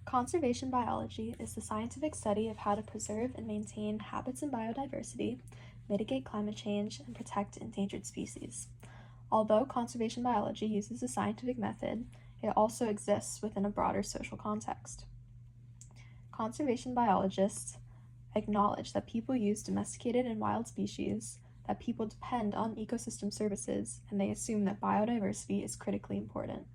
Conservation biology is the scientific study of how to preserve and maintain habits and biodiversity, mitigate climate change, and protect endangered species. Although conservation biology uses a scientific method, it also exists within a broader social context. Conservation biologists acknowledge that people use domesticated and wild species, that people depend on ecosystem services, and they assume that biodiversity is critically important.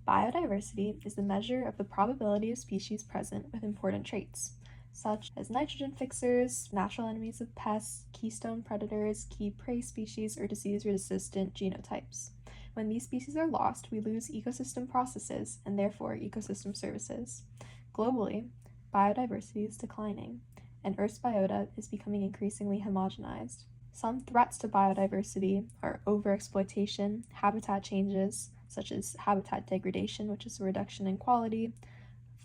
Biodiversity is the measure of the probability of species present with important traits, such as nitrogen fixers, natural enemies of pests, keystone predators, key prey species, or disease-resistant genotypes. When these species are lost, we lose ecosystem processes and therefore ecosystem services. Globally, biodiversity is declining, and Earth's biota is becoming increasingly homogenized. Some threats to biodiversity are overexploitation, habitat changes, such as habitat degradation, which is a reduction in quality,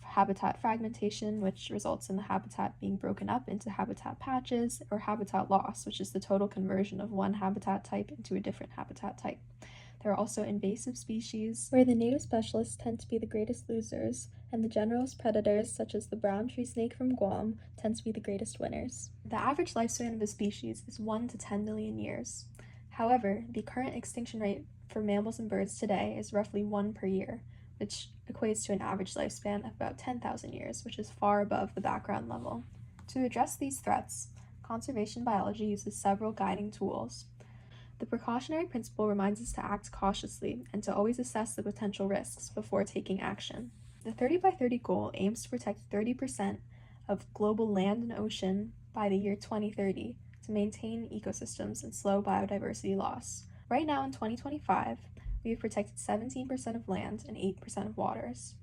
habitat fragmentation, which results in the habitat being broken up into habitat patches, or habitat loss, which is the total conversion of one habitat type into a different habitat type. There are also invasive species, where the native specialists tend to be the greatest losers, and the generalist predators, such as the brown tree snake from Guam, tend to be the greatest winners. The average lifespan of a species is 1 to 10 million years. However, the current extinction rate for mammals and birds today is roughly 1 per year, which equates to an average lifespan of about 10,000 years, which is far above the background level. To address these threats, conservation biology uses several guiding tools. The precautionary principle reminds us to act cautiously and to always assess the potential risks before taking action. The 30 by 30 goal aims to protect 30% of global land and ocean by the year 2030 to maintain ecosystems and slow biodiversity loss. Right now in 2025, we have protected 17% of land and 8% of waters.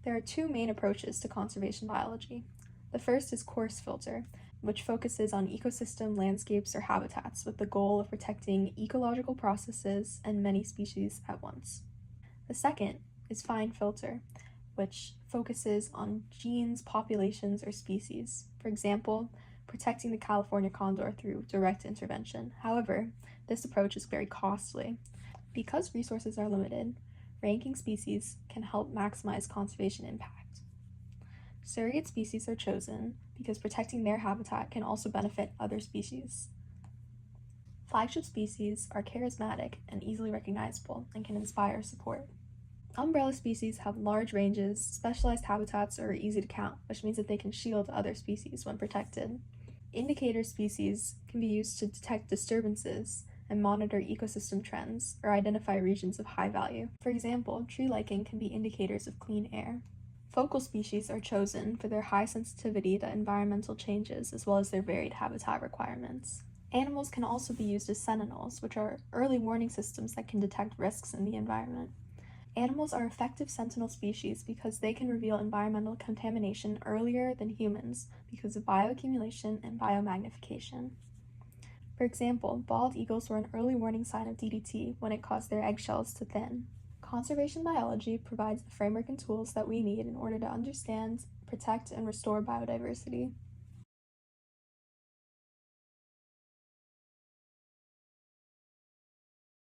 There are two main approaches to conservation biology. The first is coarse filter, which focuses on ecosystem, landscapes, or habitats with the goal of protecting ecological processes and many species at once. The second is fine filter, which focuses on genes, populations, or species. For example, protecting the California condor through direct intervention. However, this approach is very costly. Because resources are limited, ranking species can help maximize conservation impact. Surrogate species are chosen because protecting their habitat can also benefit other species. Flagship species are charismatic and easily recognizable and can inspire support. Umbrella species have large ranges, specialized habitats, or are easy to count, which means that they can shield other species when protected. Indicator species can be used to detect disturbances and monitor ecosystem trends or identify regions of high value. For example, tree lichen can be indicators of clean air. Focal species are chosen for their high sensitivity to environmental changes as well as their varied habitat requirements. Animals can also be used as sentinels, which are early warning systems that can detect risks in the environment. Animals are effective sentinel species because they can reveal environmental contamination earlier than humans because of bioaccumulation and biomagnification. For example, bald eagles were an early warning sign of DDT when it caused their eggshells to thin. Conservation biology provides the framework and tools that we need in order to understand, protect, and restore biodiversity.